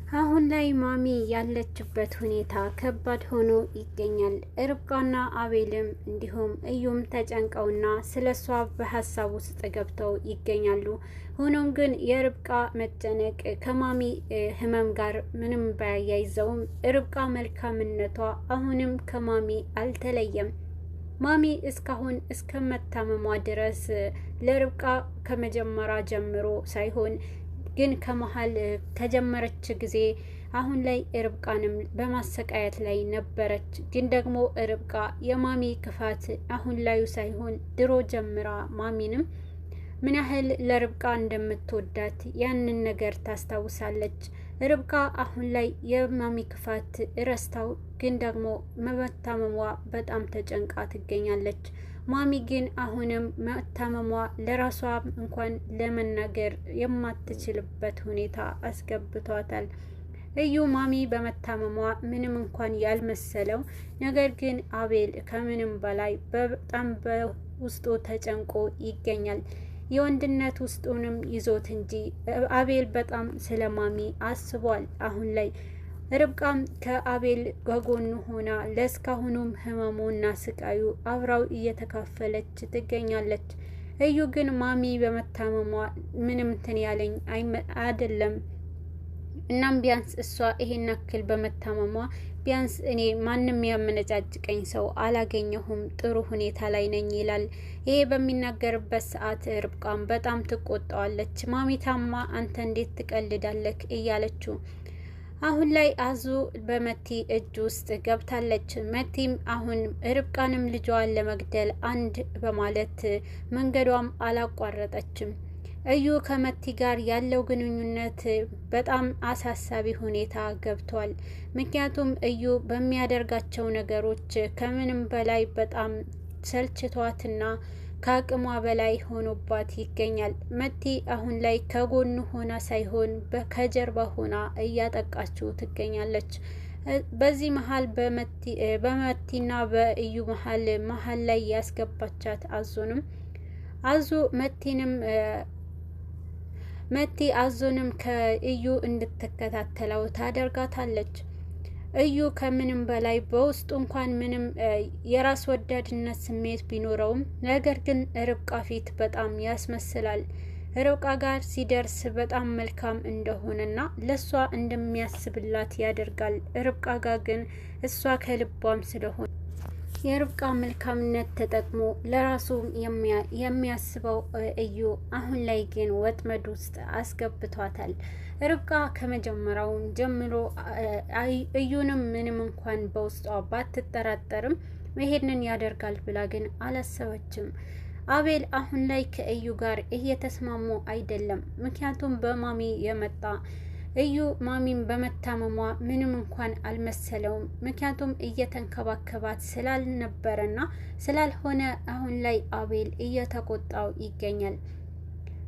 አሁን ላይ ማሚ ያለችበት ሁኔታ ከባድ ሆኖ ይገኛል። ርብቃና አቤልም እንዲሁም እዩም ተጨንቀውና ስለሷ በሀሳብ ውስጥ ገብተው ይገኛሉ። ሆኖም ግን የርብቃ መጨነቅ ከማሚ ህመም ጋር ምንም ባያይዘውም ርብቃ መልካምነቷ አሁንም ከማሚ አልተለየም። ማሚ እስካሁን እስከመታመሟ ድረስ ለርብቃ ከመጀመሪያ ጀምሮ ሳይሆን ግን ከመሀል ከጀመረች ጊዜ አሁን ላይ ርብቃንም በማሰቃየት ላይ ነበረች። ግን ደግሞ ርብቃ የማሚ ክፋት አሁን ላዩ ሳይሆን ድሮ ጀምራ ማሚንም ምን ያህል ለርብቃ እንደምትወዳት ያንን ነገር ታስታውሳለች። ርብቃ አሁን ላይ የማሚ ክፋት ረስታው ግን ደግሞ መታመሟ በጣም ተጨንቃ ትገኛለች። ማሚ ግን አሁንም መታመሟ ለራሷ እንኳን ለመናገር የማትችልበት ሁኔታ አስገብቷታል። እዩ ማሚ በመታመሟ ምንም እንኳን ያልመሰለው፣ ነገር ግን አቤል ከምንም በላይ በጣም በውስጡ ተጨንቆ ይገኛል። የወንድነት ውስጡንም ይዞት እንጂ አቤል በጣም ስለማሚ አስቧል። አሁን ላይ ርብቃም ከአቤል ከጎኑ ሆና ለእስካሁኑም ህመሙና ስቃዩ አብራው እየተካፈለች ትገኛለች። እዩ ግን ማሚ በመታመሟ ምንም እንትን ያለኝ አይደለም። እናም ቢያንስ እሷ ይሄን ያክል በመታመሟ ቢያንስ እኔ ማንም ያመነጫጭቀኝ ሰው አላገኘሁም፣ ጥሩ ሁኔታ ላይ ነኝ ይላል። ይሄ በሚናገርበት ሰዓት ርብቃም በጣም ትቆጣዋለች። ማሚታማ አንተ እንዴት ትቀልዳለክ እያለችው አሁን ላይ አዙ በመቲ እጅ ውስጥ ገብታለች። መቲም አሁን ርብቃንም ልጇን ለመግደል አንድ በማለት መንገዷም አላቋረጠችም። እዩ ከመቲ ጋር ያለው ግንኙነት በጣም አሳሳቢ ሁኔታ ገብቷል። ምክንያቱም እዩ በሚያደርጋቸው ነገሮች ከምንም በላይ በጣም ሰልችቷትና ከአቅሟ በላይ ሆኖባት ይገኛል። መቲ አሁን ላይ ከጎኑ ሆና ሳይሆን ከጀርባ ሆና እያጠቃችው ትገኛለች። በዚህ መሀል በመቲና በእዩ መሀል ላይ ያስገባቻት አዙ መቲ አዞንም ከእዩ እንድትከታተለው ታደርጋታለች። እዩ ከምንም በላይ በውስጡ እንኳን ምንም የራስ ወዳድነት ስሜት ቢኖረውም ነገር ግን ርብቃ ፊት በጣም ያስመስላል። ርብቃ ጋር ሲደርስ በጣም መልካም እንደሆነና ለሷ እንደሚያስብላት ያደርጋል። ርብቃ ጋር ግን እሷ ከልቧም ስለሆነ የርብቃ መልካምነት ተጠቅሞ ለራሱ የሚያስበው እዩ አሁን ላይ ግን ወጥመድ ውስጥ አስገብቷታል። ርብቃ ከመጀመሪያው ጀምሮ እዩንም ምንም እንኳን በውስጧ ባትጠራጠርም ይሄንን ያደርጋል ብላ ግን አላሰበችም። አቤል አሁን ላይ ከእዩ ጋር እየተስማሙ አይደለም። ምክንያቱም በማሚ የመጣ እዩ ማሚን በመታመሟ ምንም እንኳን አልመሰለውም። ምክንያቱም እየተንከባከባት ስላልነበረና ስላልሆነ አሁን ላይ አቤል እየተቆጣው ይገኛል።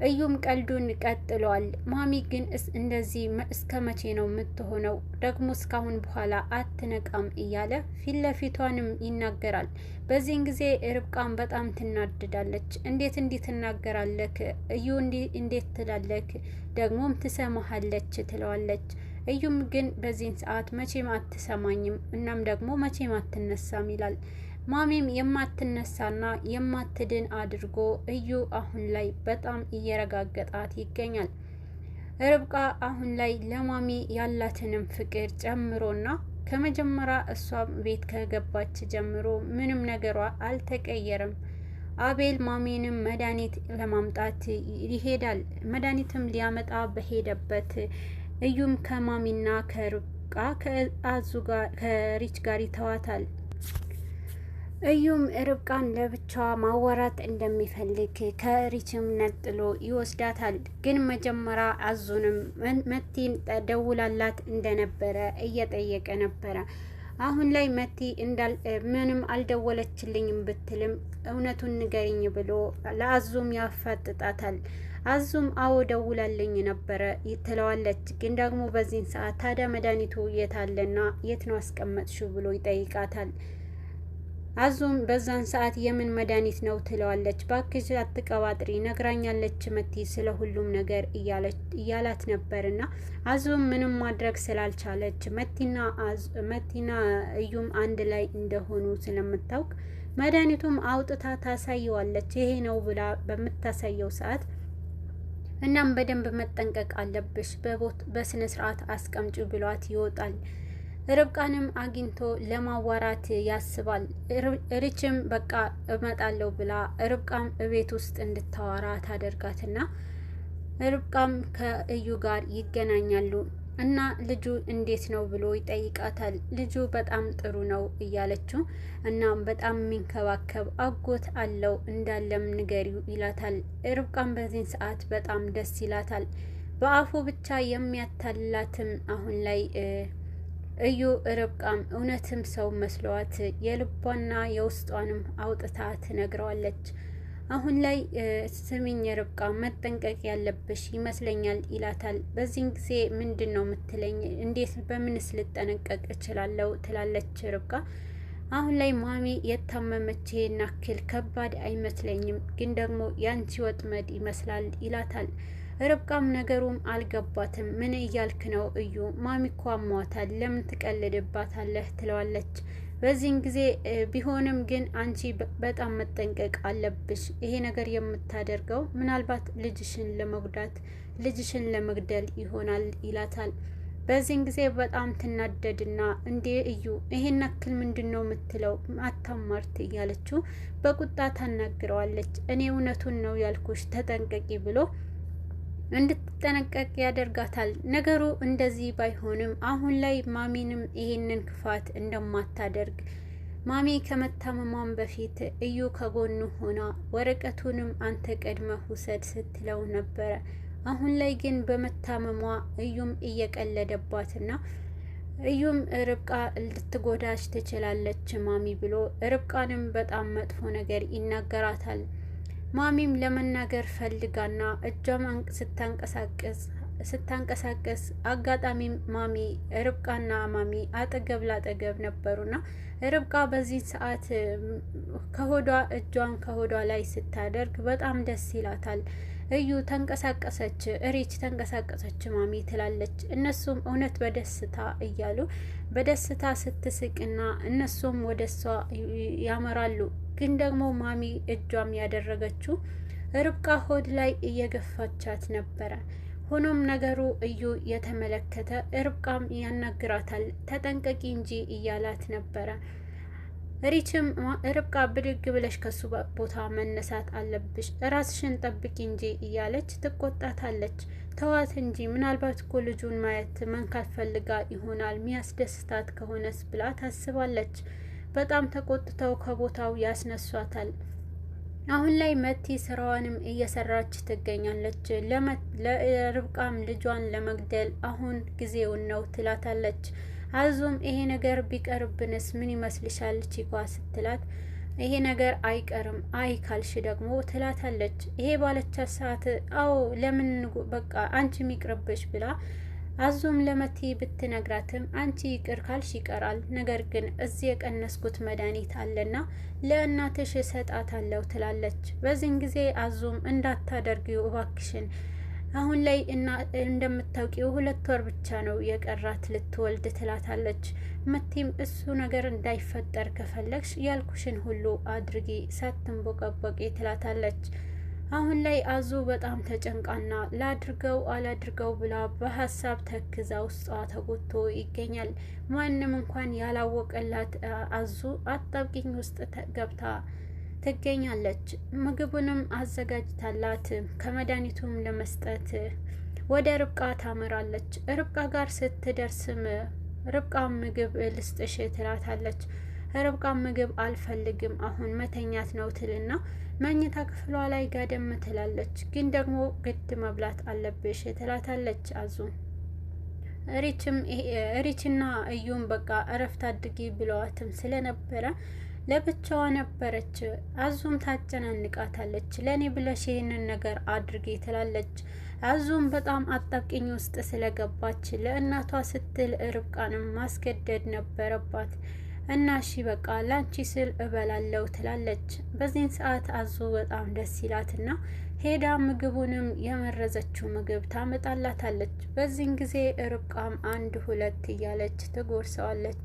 እዩም ቀልዱን ቀጥሏል። ማሚ ግን እንደዚህ እስከ መቼ ነው የምትሆነው? ደግሞ እስካሁን በኋላ አትነቃም እያለ ፊት ለፊቷንም ይናገራል። በዚህን ጊዜ ርብቃን በጣም ትናድዳለች። እንዴት እንዲህ ትናገራለክ? እዩ እንዴት ትላለክ? ደግሞም ትሰማሃለች ትለዋለች። እዩም ግን በዚህን ሰዓት መቼም አትሰማኝም፣ እናም ደግሞ መቼም አትነሳም ይላል። ማሚም የማትነሳና የማትድን አድርጎ እዩ አሁን ላይ በጣም እየረጋገጣት ይገኛል። ርብቃ አሁን ላይ ለማሚ ያላትንም ፍቅር ጨምሮና ከመጀመሪያ እሷ ቤት ከገባች ጀምሮ ምንም ነገሯ አልተቀየረም። አቤል ማሚንም መድኃኒት ለማምጣት ይሄዳል። መድኃኒትም ሊያመጣ በሄደበት እዩም ከማሚና ከርብቃ ከሪች ጋር ይተዋታል። እዩም ርብቃን ለብቻዋ ማወራት እንደሚፈልግ ከሪችም ነጥሎ ይወስዳታል። ግን መጀመሪያ አዙንም መቲን ደውላላት እንደነበረ እየጠየቀ ነበረ። አሁን ላይ መቲ ምንም አልደወለችልኝም ብትልም እውነቱን ንገሪኝ ብሎ ለአዙም ያፋጥጣታል። አዙም አዎ ደውላልኝ ነበረ ትለዋለች። ግን ደግሞ በዚህን ሰዓት ታዲያ መድኃኒቱ የት አለና የት ነው አስቀመጥሽው ብሎ ይጠይቃታል። አዙም በዛን ሰዓት የምን መድኃኒት ነው ትለዋለች። ባክሽ አትቀባጥሪ ነግራኛለች መቲ ስለ ሁሉም ነገር እያላት ነበርና አዙም ምንም ማድረግ ስላልቻለች መቲና እዩም አንድ ላይ እንደሆኑ ስለምታውቅ መድኃኒቱም አውጥታ ታሳየዋለች። ይሄ ነው ብላ በምታሳየው ሰዓት እናም በደንብ መጠንቀቅ አለብሽ በስነ ስርዓት አስቀምጪ ብሏት ይወጣል። ርብቃንም አግኝቶ ለማዋራት ያስባል። ሪችም በቃ እመጣለሁ ብላ ርብቃም እቤት ውስጥ እንድታወራ ታደርጋትና ርብቃም ከእዩ ጋር ይገናኛሉ እና ልጁ እንዴት ነው ብሎ ይጠይቃታል። ልጁ በጣም ጥሩ ነው እያለችው እናም በጣም የሚንከባከብ አጎት አለው እንዳለም ንገሪው ይላታል። ርብቃም በዚህን ሰዓት በጣም ደስ ይላታል። በአፉ ብቻ የሚያታልላትም አሁን ላይ እዩ ርብቃም እውነትም ሰው መስሏት የልቧና የውስጧንም አውጥታ ትነግረዋለች። አሁን ላይ ስሚኝ ርብቃ መጠንቀቅ ያለብሽ ይመስለኛል ይላታል። በዚህን ጊዜ ምንድን ነው የምትለኝ? እንዴት በምንስ ልጠነቀቅ እችላለሁ? ትላለች ርብቃ። አሁን ላይ ማሚ የታመመች ናክል ከባድ አይመስለኝም፣ ግን ደግሞ ያንቺ ወጥመድ ይመስላል ይላታል። ርብቃም ነገሩም አልገባትም። ምን እያልክ ነው እዩ? ማሚ እኮ አሟታል፣ ለምን ትቀልድባታለህ? ትለዋለች። በዚህን ጊዜ ቢሆንም ግን አንቺ በጣም መጠንቀቅ አለብሽ። ይሄ ነገር የምታደርገው ምናልባት ልጅሽን ለመጉዳት ልጅሽን ለመግደል ይሆናል ይላታል። በዚህን ጊዜ በጣም ትናደድና እንዴ እዩ ይሄን ያክል ምንድን ነው የምትለው? አታማርት እያለችው በቁጣ ታናግረዋለች። እኔ እውነቱን ነው ያልኩሽ ተጠንቀቂ ብሎ እንድትጠነቀቅ ያደርጋታል። ነገሩ እንደዚህ ባይሆንም አሁን ላይ ማሚንም ይሄንን ክፋት እንደማታደርግ ማሚ ከመታመሟን በፊት እዩ ከጎኑ ሆና ወረቀቱንም አንተ ቀድመህ ውሰድ ስትለው ነበረ። አሁን ላይ ግን በመታመሟ እዩም እየቀለደባትና እዩም ርብቃ ልትጎዳሽ ትችላለች ማሚ ብሎ ርብቃንም በጣም መጥፎ ነገር ይናገራታል። ማሚም ለመናገር ፈልጋና እጇም ስታንቀሳቀስ አጋጣሚም ማሚ ርብቃና ማሚ አጠገብ ላጠገብ ነበሩና ርብቃ በዚህ ሰዓት እጇን ከሆዷ ላይ ስታደርግ በጣም ደስ ይላታል። እዩ ተንቀሳቀሰች፣ ሪች ተንቀሳቀሰች ማሚ ትላለች። እነሱም እውነት በደስታ እያሉ በደስታ ስትስቅና እነሱም ወደ እሷ ያመራሉ። ግን ደግሞ ማሚ እጇም ያደረገችው ርብቃ ሆድ ላይ እየገፋቻት ነበረ። ሆኖም ነገሩ እዩ የተመለከተ ርብቃም ያናግራታል። ተጠንቀቂ እንጂ እያላት ነበረ። ሪችም ርብቃ ብድግ ብለሽ ከሱ ቦታ መነሳት አለብሽ፣ ራስሽን ጠብቂ እንጂ እያለች ትቆጣታለች። ተዋት እንጂ ምናልባት እኮ ልጁን ማየት መንካት ፈልጋ ይሆናል ሚያስደስታት ከሆነስ ብላ ታስባለች። በጣም ተቆጥተው ከቦታው ያስነሷታል። አሁን ላይ መቲ ስራዋንም እየሰራች ትገኛለች። ለርብቃም ልጇን ለመግደል አሁን ጊዜውን ነው ትላታለች። አዙም ይሄ ነገር ቢቀርብንስ ምን ይመስልሻል ቺኳ ስትላት ይሄ ነገር አይቀርም አይ ካልሽ ደግሞ ትላታለች። ይሄ ባለቻት ሰዓት አዎ ለምን በቃ አንቺ ሚቅርብሽ ብላ አዙም ለመቲ ብትነግራትም አንቺ ይቅር ካልሽ ይቀራል፣ ነገር ግን እዚህ የቀነስኩት መድኃኒት አለና ለእናትሽ እሰጣታለሁ ትላለች። በዚህን ጊዜ አዙም እንዳታደርጊው እባክሽን፣ አሁን ላይ እንደምታውቂው 2 ወር ብቻ ነው የቀራት ልትወልድ ትላታለች። መቲም እሱ ነገር እንዳይፈጠር ከፈለግሽ ያልኩሽን ሁሉ አድርጊ ሳትንቦቀቦቂ ትላታለች። አሁን ላይ አዙ በጣም ተጨንቃና ላድርገው አላድርገው ብላ በሀሳብ ተክዛ ውስጧ ተጎቶ ይገኛል። ማንም እንኳን ያላወቀላት አዙ አጣብቂኝ ውስጥ ገብታ ትገኛለች። ምግቡንም አዘጋጅታላት ከመድኃኒቱም ለመስጠት ወደ ርብቃ ታመራለች። ርብቃ ጋር ስትደርስም ርብቃ ምግብ ልስጥሽ ትላታለች። ርብቃ ምግብ አልፈልግም አሁን መተኛት ነው ትልና መኝታ ክፍሏ ላይ ጋደም ትላለች። ግን ደግሞ ግድ መብላት አለብሽ ትላታለች አዙ። ሪችና እዩም በቃ እረፍት አድርጊ ብለዋትም ስለነበረ ለብቻዋ ነበረች። አዙም ታጨናንቃታለች። ለኔ ብለሽ ይህንን ነገር አድርጊ ትላለች። አዙም በጣም አጣብቂኝ ውስጥ ስለገባች ለእናቷ ስትል ርብቃንም ማስገደድ ነበረባት። እና እሺ በቃ ላንቺ ስል እበላለው ትላለች። በዚህን ሰዓት አዙ በጣም ደስ ይላትና ሄዳ ምግቡንም የመረዘችው ምግብ ታመጣላታለች። በዚህን ጊዜ ርብቃም 1 2 እያለች ትጎርሰዋለች።